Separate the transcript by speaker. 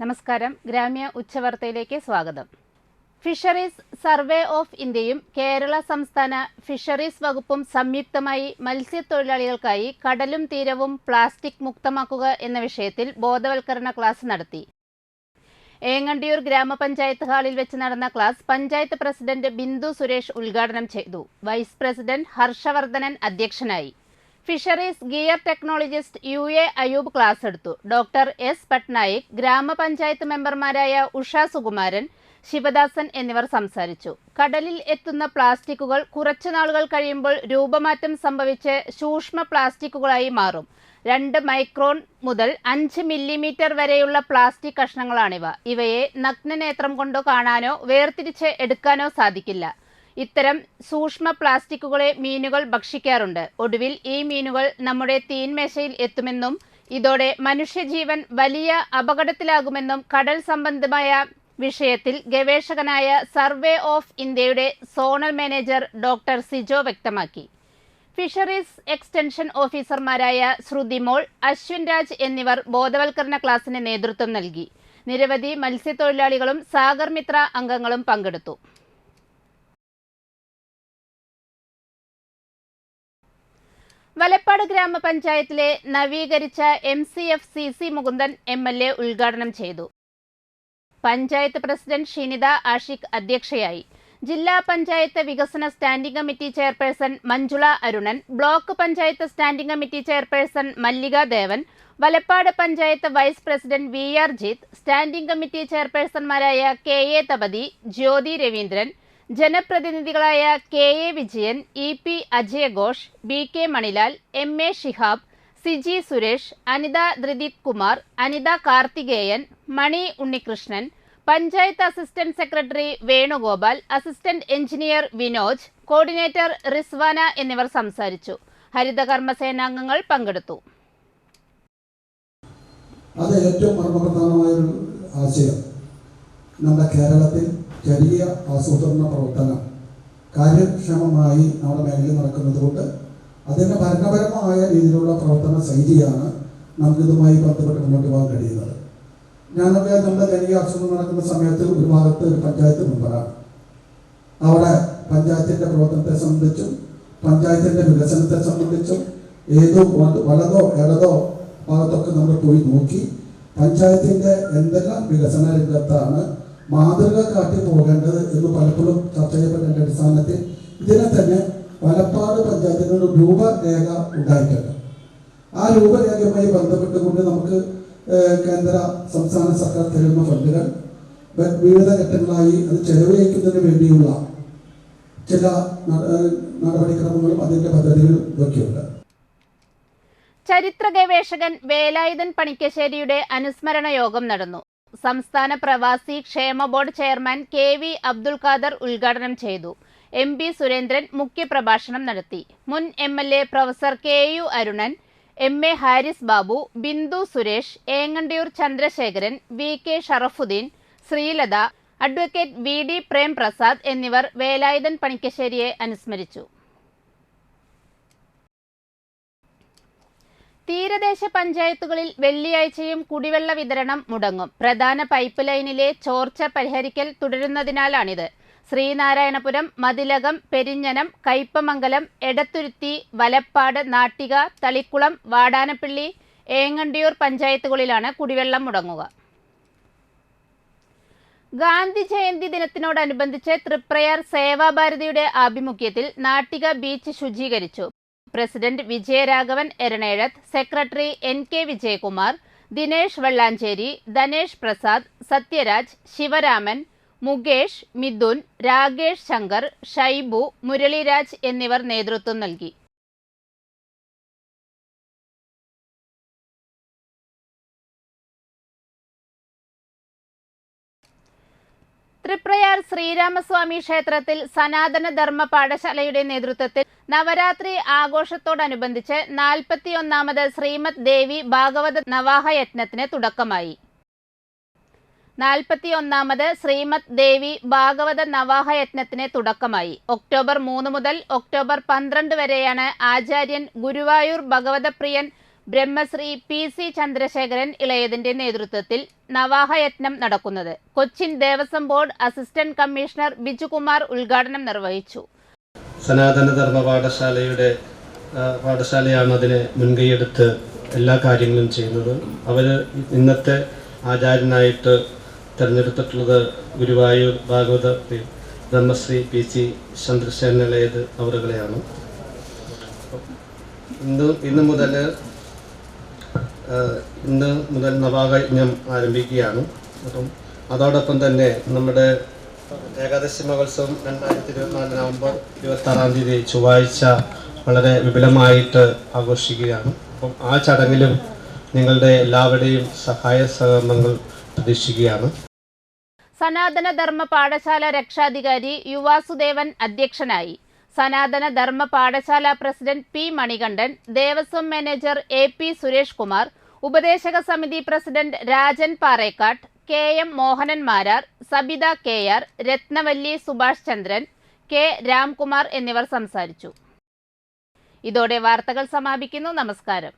Speaker 1: നമസ്കാരം. ഗ്രാമ്യ ഉച്ചവാർത്തയിലേക്ക് സ്വാഗതം. Fisheries survey of ഇന്ത്യയും കേരള സംസ്ഥാന ഫിഷറീസ് വകുപ്പും സംയുക്തമായി മത്സ്യത്തൊഴിലാളികൾക്കായി കടലും തീരവും പ്ലാസ്റ്റിക് മുക്തമാക്കുക എന്ന വിഷയത്തിൽ ബോധവൽക്കരണ ക്ലാസ് നടത്തി. ഏങ്ങണ്ടിയൂർ ഗ്രാമപഞ്ചായത്ത് ഹാളിൽ വെച്ച് നടന്ന ക്ലാസ് പഞ്ചായത്ത് പ്രസിഡന്റ് ബിന്ദു സുരേഷ് ഉദ്ഘാടനം ചെയ്തു. വൈസ് പ്രസിഡന്റ് ഹർഷവർദ്ധനൻ അധ്യക്ഷനായി. Fisheries gear technologist UA Ayub class എടുത്തു. ഡോക്ടർ S പട്നായിക്, ഗ്രാമപഞ്ചായത്ത് മെമ്പർമാരായ ഉഷ സുകുമാരൻ, ശിവദാസൻ എന്നിവർ സംസാരിച്ചു. കടലിൽ എത്തുന്ന പ്ലാസ്റ്റിക്കുകൾ കുറച്ചു നാളുകൾ കഴിയുമ്പോൾ രൂപമാറ്റം സംഭവിച്ച് സൂക്ഷ്മ പ്ലാസ്റ്റിക്കുകളായി മാറും. 2 മൈക്രോൺ മുതൽ 5 മില്ലിമീറ്റർ വരെയുള്ള പ്ലാസ്റ്റിക് കഷ്ണങ്ങളാണിവ. ഇവയെ നഗ്നനേത്രം കൊണ്ടോ കാണാനോ വേർതിരിച്ച് എടുക്കാനോ സാധിക്കില്ല. ഇത്തരം സൂക്ഷ്മ പ്ലാസ്റ്റിക്കുകളെ മീനുകൾ ഭക്ഷിക്കാറുണ്ട്. ഒടുവിൽ ഈ മീനുകൾ നമ്മുടെ തീൻമേശയിൽ എത്തുമെന്നും ഇതോടെ മനുഷ്യജീവൻ വലിയ അപകടത്തിലാകുമെന്നും കടൽ സംബന്ധമായ വിഷയത്തിൽ ഗവേഷകനായ സർവേ ഓഫ് ഇന്ത്യയുടെ സോണൽ മാനേജർ ഡോക്ടർ സിജോ വ്യക്തമാക്കി. ഫിഷറീസ് എക്സ്റ്റൻഷൻ ഓഫീസർമാരായ ശ്രുതിമോൾ, അശ്വിൻ രാജ് എന്നിവർ ബോധവൽക്കരണ ക്ലാസിന് നേതൃത്വം നൽകി. നിരവധി മത്സ്യത്തൊഴിലാളികളും സാഗർ മിത്ര അംഗങ്ങളും പങ്കെടുത്തു. വലപ്പാട് ഗ്രാമപഞ്ചായത്തിലെ നവീകരിച്ച MCF-CC മുകുന്ദൻ MLA ഉദ്ഘാടനം ചെയ്തു. പഞ്ചായത്ത് പ്രസിഡന്റ് ഷിനിത ആഷിഖ് അധ്യക്ഷയായി. ജില്ലാ പഞ്ചായത്ത് വികസന standing committee chairperson Manjula Arunan, block panchayat standing committee chairperson Mallika Devan, Valappad panchayat vice president VR Jith, standing committee ചെയർപേഴ്സൺമാരായ KA തപതി, ജ്യോതി രവീന്ദ്രൻ, ജനപ്രതിനിധികളായ KA വിജയൻ, EP അജയഘോഷ്, BK Manilal, MA Shihab, Siji Suresh, Anitha Dhritit Kumar, Anitha Karthikeyan, Mani Unnikrishnan, panchayat assistant secretary Venugopal, assistant engineer Vinoj, coordinator Rizwana എന്നിവർ സംസാരിച്ചു. ഹരിതകർമ്മസേനാംഗങ്ങൾ പങ്കെടുത്തു.
Speaker 2: അത് ഏറ്റവും മർമ്മപ്രധാനമായ ഒരു ആശയം. നമ്മുടെ കേരളത്തിൽ ചെറിയ ആസൂത്രണ പ്രവർത്തനം കാര്യക്ഷമമായി നമ്മുടെ മേഖലയിൽ നടക്കുന്നത് കൊണ്ട് അതിൻ്റെ ഭരണപരമായ രീതിയിലുള്ള പ്രവർത്തന ശൈലിയാണ് നമുക്കിതുമായി ബന്ധപ്പെട്ട് മുന്നോട്ട് പോകാൻ കഴിയുന്നത്. ഞാനൊക്കെ നമ്മുടെ ജനകീയ ആസൂത്രണം നടക്കുന്ന സമയത്ത് ഒരു ഭാഗത്ത് ഒരു പഞ്ചായത്ത് മെമ്പറാണ്. അവിടെ പഞ്ചായത്തിൻ്റെ പ്രവർത്തനത്തെ സംബന്ധിച്ചും പഞ്ചായത്തിൻ്റെ വികസനത്തെ സംബന്ധിച്ചും ഏതോ വലതോ ഇടതോ ഭാഗത്തൊക്കെ നമ്മൾ പോയി നോക്കി പഞ്ചായത്തിൻ്റെ എന്തെല്ലാം വികസന രംഗത്താണ് മാതൃക കാട്ടി പോകേണ്ടത് എന്ന് പലപ്പോഴും ചർച്ച ചെയ്യപ്പെട്ടതിൻ്റെ അടിസ്ഥാനത്തിൽ ഇതിനെ തന്നെ വലപ്പാട് പഞ്ചായത്തിന് ഒരു രൂപരേഖ ഉണ്ടായിട്ടുണ്ട്. ആ രൂപരേഖയുമായി ബന്ധപ്പെട്ടുകൊണ്ട് നമുക്ക് കേന്ദ്ര സംസ്ഥാന സർക്കാർ തരുന്ന ഫണ്ടുകൾ വിവിധ ഘട്ടങ്ങളായി അത് ചെലവഴിക്കുന്നതിന് വേണ്ടിയുള്ള ചില നടപടിക്രമങ്ങളും അതിൻ്റെ പദ്ധതികളും ഇതൊക്കെയുണ്ട്.
Speaker 1: ചരിത്ര ഗവേഷകൻ വേലായുധൻ പണിക്കശ്ശേരിയുടെ അനുസ്മരണ യോഗം നടന്നു. സംസ്ഥാന പ്രവാസി ക്ഷേമ board chairman KV Abdul Khader ഉദ്ഘാടനം ചെയ്തു. MP സുരേന്ദ്രൻ മുഖ്യപ്രഭാഷണം നടത്തി. മുൻ MLA professor KU Arunan, MA Haris Babu, Bindu Suresh, Engandiyur Chandrasekharan, VK Sharafuddin, Sreelatha, advocate VD Premprasad എന്നിവർ വേലായുധൻ പണിക്കശ്ശേരിയെ അനുസ്മരിച്ചു. തീരദേശ പഞ്ചായത്തുകളിൽ വെള്ളിയാഴ്ചയും കുടിവെള്ള വിതരണം മുടങ്ങും. പ്രധാന പൈപ്പ് ലൈനിലെ ചോർച്ച പരിഹരിക്കൽ തുടരുന്നതിനാലാണിത്. ശ്രീനാരായണപുരം, മതിലകം, പെരിഞ്ഞനം, കയ്പമംഗലം, എടത്തുരുത്തി, വലപ്പാട്, നാട്ടിക, തളിക്കുളം, വാടാനപ്പള്ളി, ഏങ്ങണ്ടിയൂർ പഞ്ചായത്തുകളിലാണ് കുടിവെള്ളം മുടങ്ങുക. ഗാന്ധി ജയന്തി ദിനത്തിനോടനുബന്ധിച്ച് തൃപ്രയാർ സേവാഭാരതിയുടെ ആഭിമുഖ്യത്തിൽ നാട്ടിക ബീച്ച് ശുചീകരിച്ചു. President Vijayaraghavan Eranezhath, secretary NK Vijayakumar, Dinesh Vellancheri, Dhanesh Prasad, Sathyaraj, Sivaraman, Mukesh, Mithun, Rakesh Shankar, Shaibu, Muraliraj എന്നിവർ നേതൃത്വം നൽകി. തൃപ്രയാർ ശ്രീരാമസ്വാമി ക്ഷേത്രത്തിൽ സനാതന ധർമ്മ പാഠശാലയുടെ നേതൃത്വത്തിൽ നവരാത്രി ആഘോഷത്തോടനുബന്ധിച്ച് 41ാമത് ശ്രീമദ് ദേവി ഭാഗവത നവാഹ യജ്ഞത്തിന് തുടക്കമായി. 41ാമത് ശ്രീമദ് ദേവി ഭാഗവത നവാഹ യജ്ഞത്തിന് തുടക്കമായി. ഒക്ടോബർ 3 മുതൽ ഒക്ടോബർ 12 വരെയാണ് ആചാര്യൻ ഗുരുവായൂർ ഭഗവതപ്രിയൻ ബ്രഹ്മശ്രീ PC ചന്ദ്രശേഖരൻ ഇളയതിന്റെ നേതൃത്വത്തിൽ നവാഹയജ്ഞം നടക്കുന്നത്. Cochin Devaswom board assistant commissioner Bijukumar ഉദ്ഘാടനം നിർവഹിച്ചു.
Speaker 3: സനാതനധർമ്മ പാഠശാലയാണ് അതിനെ മുൻകൈയെടുത്ത് എല്ലാ കാര്യങ്ങളും ചെയ്യുന്നത്. അവർ ഇന്നത്തെ ആചാര്യനായിട്ട് തിരഞ്ഞെടുത്തിട്ടുള്ളത് ഗുരുവായൂർ ഭാഗവത ബ്രഹ്മശ്രീ PC ചന്ദ്രശേഖരൻ ഇളയത് അവരുകളെയാണ്. ഇന്ന് മുതൽ നവാഹയജ്ഞം ആരംഭിക്കുകയാണ്. അപ്പം അതോടൊപ്പം തന്നെ നമ്മുടെ ഏകാദശി മഹോത്സവം 2024 നവംബർ 26 ചൊവ്വാഴ്ച വളരെ വിപുലമായിട്ട് ആഘോഷിക്കുകയാണ്. അപ്പം ആ ചടങ്ങിലും നിങ്ങളുടെ എല്ലാവരുടെയും സഹായ സഹകരണങ്ങൾ പ്രതീക്ഷിക്കുകയാണ്.
Speaker 1: സനാതന ധർമ്മ പാഠശാല രക്ഷാധികാരി യുവാസുദേവൻ അധ്യക്ഷനായി. Sanatana Dharma Pathashala president P Manikandan, Devaswom manager AP Suresh Kumar, ഉപദേശക സമിതി president Rajan Parekkattu, KM Mohanan Marar, Sabitha KR, Rathnavalli Subhash Chandran, K Ramkumar എന്നിവർ സംസാരിച്ചു. ഇതോടെ വാർത്തകൾ സമാപിക്കുന്നു. നമസ്കാരം.